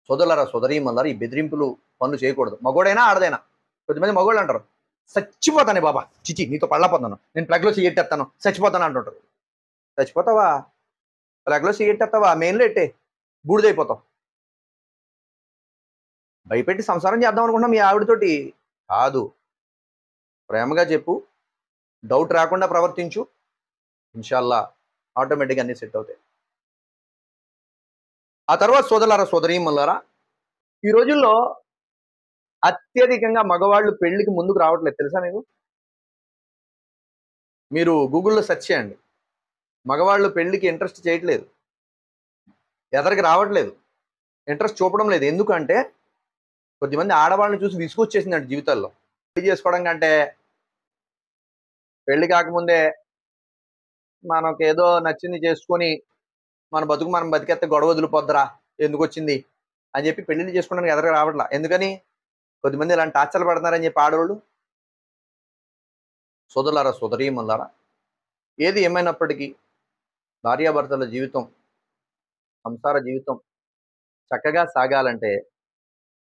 [SPEAKER 1] సోదరులారా సోదరీమణులారా, ఈ బెదిరింపులు పనులు చేయకూడదు. మగోడైనా ఆడదైనా. కొద్దిమంది మగోళ్ళు అంటారు, చచ్చిపోతానే బాబా, చిచి నీతో పళ్ళపోతాను, నేను ప్లగ్లో సిగెట్టేస్తాను, చచ్చిపోతాను అంటుంటారు. చచ్చిపోతావా? ప్లగ్లో సిగెట్టేస్తావా? మెయిన్లో ఎట్టే బూడిదైపోతావు. భయపెట్టి సంసారం చేద్దాం అనుకుంటున్నాం మీ ఆవిడతోటి కాదు. ప్రేమగా చెప్పు, డౌట్ రాకుండా ప్రవర్తించు, ఇన్షాల్లా ఆటోమేటిక్గా అన్ని సెట్ అవుతాయి. ఆ తర్వాత సోదరులారా సోదరీమణులారా, ఈ రోజుల్లో అత్యధికంగా మగవాళ్ళు పెళ్లికి ముందుకు రావట్లేదు, తెలుసా మీకు? మీరు గూగుల్లో సెర్చ్ చేయండి. మగవాళ్ళు పెళ్లికి ఇంట్రెస్ట్ చేయట్లేదు, ఎదరికి రావట్లేదు, ఇంట్రెస్ట్ చూపడం లేదు. ఎందుకంటే కొద్దిమంది ఆడవాళ్ళని చూసి విసుగొచ్చేసిందండి జీవితాల్లో. పెళ్లి చేసుకోవడం కంటే పెళ్లి కాకముందే మనకేదో నచ్చింది చేసుకొని మన బతుకు మనం బతికేస్తే గొడవ వదిలిపోద్దరా, ఎందుకు వచ్చింది అని చెప్పి పెళ్లిళ్ళు చేసుకోవడానికి ఎదరికి రావట్లా. ఎందుకని? కొద్దిమంది ఇలాంటి టార్చర్లు పడుతున్నారని చెప్పి ఆడవాళ్ళు. సోదరులారా సోదరీమణులారా, ఏది ఏమైనప్పటికీ భార్యాభర్తల జీవితం, సంసార జీవితం చక్కగా సాగాలంటే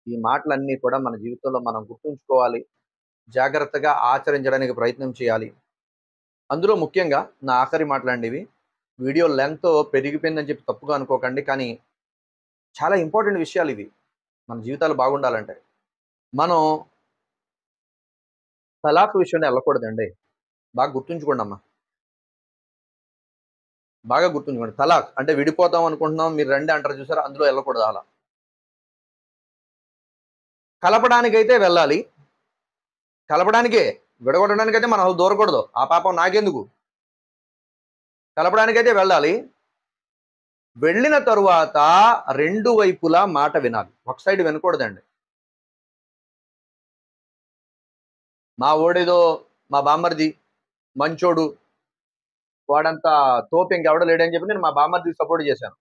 [SPEAKER 1] ఈ మాటలన్నీ కూడా మన జీవితంలో మనం గుర్తుంచుకోవాలి, జాగ్రత్తగా ఆచరించడానికి ప్రయత్నం చేయాలి. అందులో ముఖ్యంగా నా ఆఖరి మాటలండివి. వీడియో లెంత్ పెరిగిపోయిందని చెప్పి తప్పుగా అనుకోకండి, కానీ చాలా ఇంపార్టెంట్ విషయాలు ఇవి. మన జీవితాలు బాగుండాలంటే మనం తలాక్ విషయంలో వెళ్ళకూడదండి. బాగా గుర్తుంచుకోండి అమ్మా, బాగా గుర్తుంచుకోండి. తలాక్ అంటే విడిపోతాం అనుకుంటున్నాం, మీరు రండి అంటారు చూసారా, అందులో వెళ్ళకూడదు. అలా కలపడానికైతే వెళ్ళాలి, కలపడానికే. విడగొట్టడానికైతే మనం అసలు దూరకూడదు, ఆ పాపం నాకెందుకు. కలపడానికైతే వెళ్ళాలి. వెళ్ళిన తరువాత రెండు వైపులా మాట వినాలి, ఒక సైడ్ వినకూడదండి. మా ఓడేదో మా బామ్మర్ది మంచోడు, వాడంతా తోపు ఇంకెవడ లేడని చెప్పి నేను మా బామ్మర్దికి సపోర్ట్ చేశాను.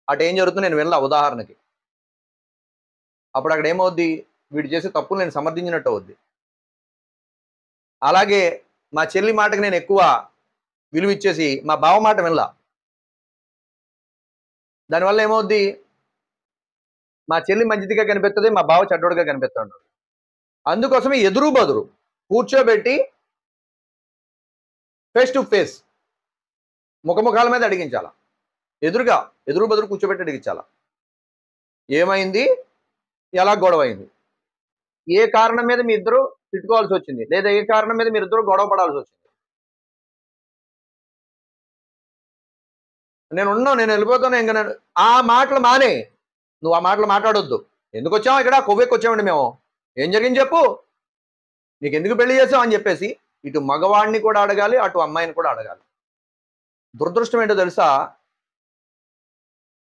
[SPEAKER 1] అటు ఏం జరుగుతుందో నేను వినలా. ఉదాహరణకి అప్పుడు అక్కడ ఏమవుద్ది, వీడు చేసే తప్పులు నేను సమర్థించినట్టు అవుద్ది. అలాగే మా చెల్లి మాటకి నేను ఎక్కువ విలువ ఇచ్చేసి మా బావ మాట వినలా. దానివల్ల ఏమవుద్ది, మా చెల్లి మంచిదిగా కనిపిస్తుంది, మా బావ చెడ్డోడుగా కనిపిస్తాడు. అందుకోసమే ఎదురు బదురు కూర్చోబెట్టి ఫేస్ టు ఫేస్ ముఖముఖాల మీద అడిగించాల. ఎదురు బదురు కూర్చోబెట్టి అడిగించాల. ఏమైంది, ఎలా గొడవ అయింది, ఏ కారణం మీద మీ ఇద్దరు తిట్టుకోవాల్సి వచ్చింది, లేదా ఏ కారణం మీద మీరు ఇద్దరు గొడవ పడాల్సి వచ్చింది. నేను వెళ్ళిపోతాను, ఇంకా నేను ఆ మాటలు మానే, నువ్వు ఆ మాటలు మాట్లాడొద్దు. ఎందుకు వచ్చావు ఇక్కడ, కొవ్వెక్కి వచ్చామండి మేము, ఏం జరిగింది చెప్పు, నీకు ఎందుకు పెళ్లి చేసావు అని చెప్పేసి ఇటు మగవాడిని కూడా అడగాలి, అటు అమ్మాయిని కూడా అడగాలి. దురదృష్టం ఏంటో తెలుసా,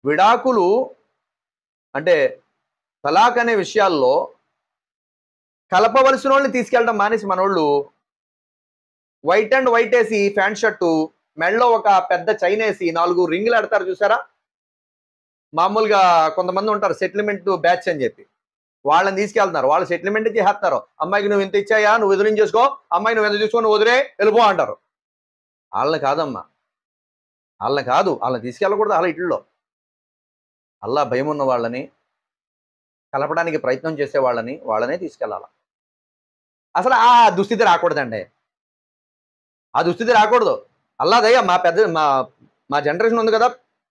[SPEAKER 1] విడాకులు అంటే తలాక్ అనే విషయాల్లో కలపవలసిన వాళ్ళని తీసుకెళ్ళడం మానేసి మనోళ్ళు వైట్ అండ్ వైట్ వేసి ప్యాంట్ షర్టు, మెడలో ఒక పెద్ద చైన్ వేసి 4 రింగులు ఆడతారు చూసారా? మామూలుగా కొంతమంది ఉంటారు సెటిల్మెంట్ బ్యాచ్ అని చెప్పి, వాళ్ళని తీసుకెళ్తున్నారు. వాళ్ళు సెటిల్మెంట్ చేస్తారు. అమ్మాయికి నువ్వు ఇంత ఇచ్చాయా, నువ్వు వదిలించి చేసుకో, అమ్మాయి నువ్వు ఎంత చూసుకో, నువ్వు వదిలే వెళ్ళిపో అంటారు. వాళ్ళని కాదమ్మా, వాళ్ళని కాదు, వాళ్ళని తీసుకెళ్ళకూడదు. వాళ్ళ ఇట్లో అల్లా భయం ఉన్న వాళ్ళని, కలపడానికి ప్రయత్నం చేసే వాళ్ళనే తీసుకెళ్ళాలి. అసలు ఆ దుస్థితి రాకూడదండి, ఆ దుస్థితి రాకూడదు. అల్లాదయ్యా మా జనరేషన్ ఉంది కదా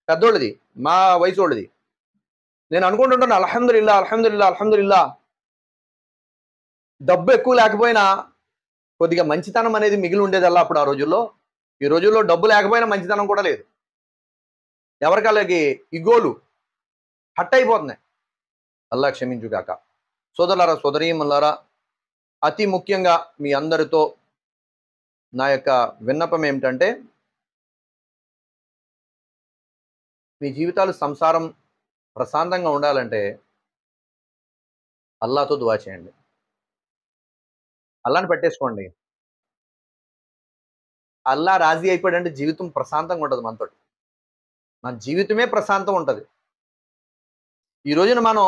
[SPEAKER 1] పెద్దోళ్ళది, మా వయసు వాళ్ళది. నేను అనుకుంటుంటాను అల్హమ్దులిల్లా అల్హమ్దులిల్లా అల్హమ్దులిల్లా, డబ్బు ఎక్కువ లేకపోయినా కొద్దిగా మంచితనం అనేది మిగిలి ఉండేది అలా అప్పుడు ఆ రోజుల్లో. ఈ రోజుల్లో డబ్బు లేకపోయినా మంచితనం కూడా లేదు. ఎవరికాళ్ళకి ఇగోలు హట్ అయిపోతున్నాయి. అల్లా క్షమించుగాక. సోదరులారా, సోదరీమణులారా, అతి ముఖ్యంగా మీ అందరితో నా యొక్క విన్నపం ఏమిటంటే, మీ జీవితాలు సంసారం ప్రశాంతంగా ఉండాలంటే అల్లాతో దువా చేయండి. అల్లాని పెట్టేసుకోండి. అల్లా రాజీ అయిపోయాడంటే జీవితం ప్రశాంతంగా ఉంటది మనతోటి. మన జీవితమే ప్రశాంతం ఉంటది. ఈ రోజున మనం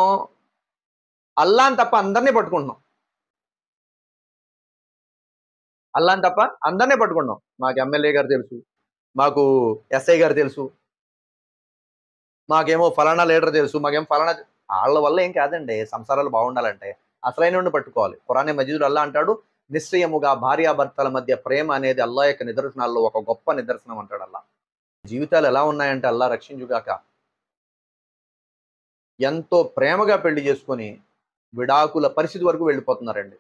[SPEAKER 1] అల్లాని తప్ప అందరినీ పట్టుకుంటున్నాం. అల్లాని తప్ప అందరినీ పట్టుకుంటున్నాం. మాకు ఎమ్మెల్యే గారు తెలుసు, మాకు ఎస్ఐ గారు తెలుసు, మాకేమో ఫలానా లీడర్ తెలుసు, మాకేమో ఫలానా. వాళ్ళ వల్ల ఏం కాదండి సంసారాలు బాగుండాలంటే. అసలైనోడిని పట్టుకోవాలి. ఖురాన్ మజీదులో అల్లా అంటాడు, నిశ్చయముగా భార్యాభర్తల మధ్య ప్రేమ అనేది అల్లా యొక్క నిదర్శనాల్లో ఒక గొప్ప నిదర్శనం అంటాడు అల్లా. జీవితాలు ఎలా ఉన్నాయంటే అల్లా రక్షించుగాక, ఎంతో ప్రేమగా పెళ్లి చేసుకొని విడాకుల పరిస్థితి వరకు వెళ్ళిపోతున్నారండి.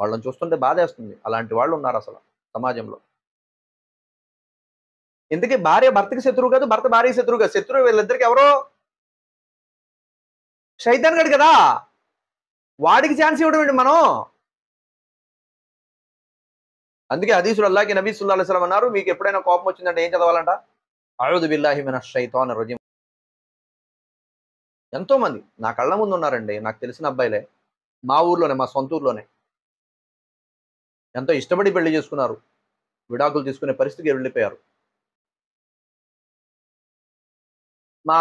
[SPEAKER 1] వాళ్ళని చూస్తుంటే బాధేస్తుంది. అలాంటి వాళ్ళు ఉన్నారు అసలు సమాజంలో. ఇంతకీ భార్య భర్తకి శత్రువు కాదు, భర్త భార్య శత్రువు కాదు. శత్రువు వీళ్ళిద్దరికి ఎవరో శైతాన్ గడు కదా, వాడికి ఛాన్స్ ఇవ్వడం ఏంటి మనం? అందుకే హదీసులు అల్లాహ్కి నబీ సల్లల్లాహు అలైహి వసల్లం అన్నారు, మీకు ఎప్పుడైనా కోపం వచ్చిందంటే ఏం చదవాలంట? అఊదు బిల్లాహి మినష్ షైతానిర్ రజీమ్. ఎంతో మంది నా కళ్ళ ముందు ఉన్నారండి, నాకు తెలిసిన అబ్బాయిలే, మా ఊర్లోనే, మా సొంత ఊర్లోనే. ఎంతో ఇష్టపడి పెళ్లి చేసుకున్నారు, విడాకులు తీసుకునే పరిస్థితికి వెళ్ళిపోయారు. మా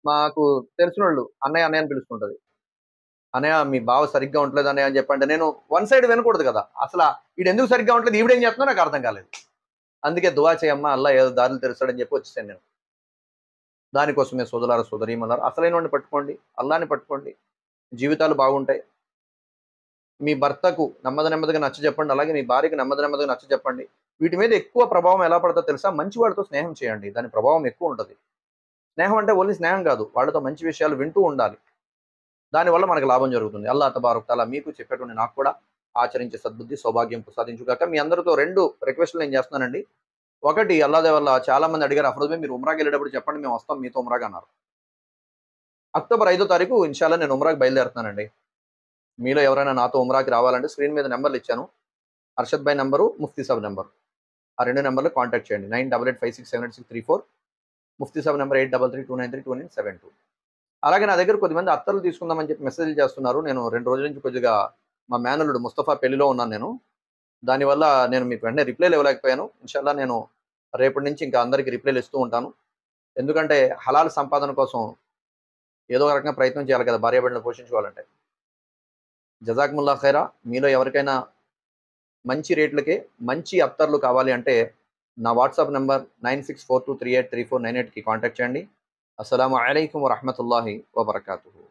[SPEAKER 1] మాకు తెలిసినోళ్ళు అన్నయ్య అన్నయ్య అని పిలుస్తుంటది. అన్నయ్య మీ బావ సరిగ్గా ఉండలేదు అన్నయ్య అని చెప్పంటే, నేను వన్ సైడ్ వినకూడదు కదా. అసలు ఈడు ఎందుకు సరిగ్గా ఉండలేదు, ఈవిడేం చేస్తుందో నాకు అర్థం కాలేదు. అందుకే దువా చేయమ్మా, అల్లా ఏదో దారులు తెరుస్తాడని చెప్పి వచ్చేసాను నేను. దానికోసమే సోదరులారా, సోదరీమణులారా, అసలైన వాడిని పట్టుకోండి, అల్లాని పట్టుకోండి, జీవితాలు బాగుంటాయి. మీ భర్తకు నెమ్మదిగా నచ్చ చెప్పండి, అలాగే మీ భార్యకి నెమ్మదిగా నచ్చ చెప్పండి. వీటి మీద ఎక్కువ ప్రభావం ఎలా పడుతుందో తెలుసా? మంచి వాళ్ళతో స్నేహం చేయండి, దాని ప్రభావం ఎక్కువ ఉంటుంది. స్నేహం అంటే ఓన్లీ స్నేహం కాదు, వాళ్ళతో మంచి విషయాలు వింటూ ఉండాలి. దానివల్ల మనకు లాభం జరుగుతుంది. అల్లా తబారక్ తఆలా మీకు చెప్పేటువంటి నాకు కూడా ఆచరించే సద్బుద్ధి సౌభాగ్యం ప్రసాదించుగాక. మీ అందరితో 2 రిక్వెస్ట్లు నేను చేస్తున్నానండి. ఒకటి, అల్లాహ్ వల్ల చాలా మంది అడిగారు, అఫ్రోజ్ భాయ్ మీరు ఉమ్రాకి వెళ్ళేటప్పుడు చెప్పండి, మేము వస్తాం మీతో ఉమ్రాగా అన్నారు. అక్టోబర్ 5వ తారీఖు ఇన్షాల్లా నేను ఉమ్రాకి బయలుదేరుతున్నానండి. మీలో ఎవరైనా నాతో ఉమ్రాకి రావాలంటే స్క్రీన్ మీద నెంబర్లు ఇచ్చాను. అర్షద్ భాయ్ నెంబరు, ముఫ్తీ సాబ్ నెంబర్, ఆ 2 నెంబర్లు కాంటాక్ట్ చేయండి. 9885678634, ముఫ్తీ సాబ్ నెంబర్ 8332932972. అలాగే నా దగ్గర కొద్దిమంది అత్తర్లు తీసుకుందామని చెప్పి మెసేజ్లు చేస్తున్నారు. నేను 2 రోజుల నుంచి కొద్దిగా మా మేనల్లుడు ముస్తఫా పెళ్లిలో ఉన్నాను నేను. దానివల్ల నేను మీకు వెంటనే రిప్లైలు ఇవ్వలేకపోయాను. ఇన్షాల్లా నేను రేపటి నుంచి ఇంకా అందరికీ రిప్లైలు ఇస్తూ ఉంటాను. ఎందుకంటే హలాల్ సంపాదన కోసం ఏదో ఒక రకంగా ప్రయత్నం చేయాలి కదా భార్యాభర్తలను పోషించుకోవాలంటే. జజాకుముల్లా ఖైరా. మీలో ఎవరికైనా మంచి రేట్లకే మంచి అత్తర్లు కావాలి అంటే నా వాట్సాప్ నెంబర్ 9642383498కి కాంటాక్ట్ చేయండి. అస్సలాము అలైకుం వరహ్మతుల్లాహి వబరకాతుహు.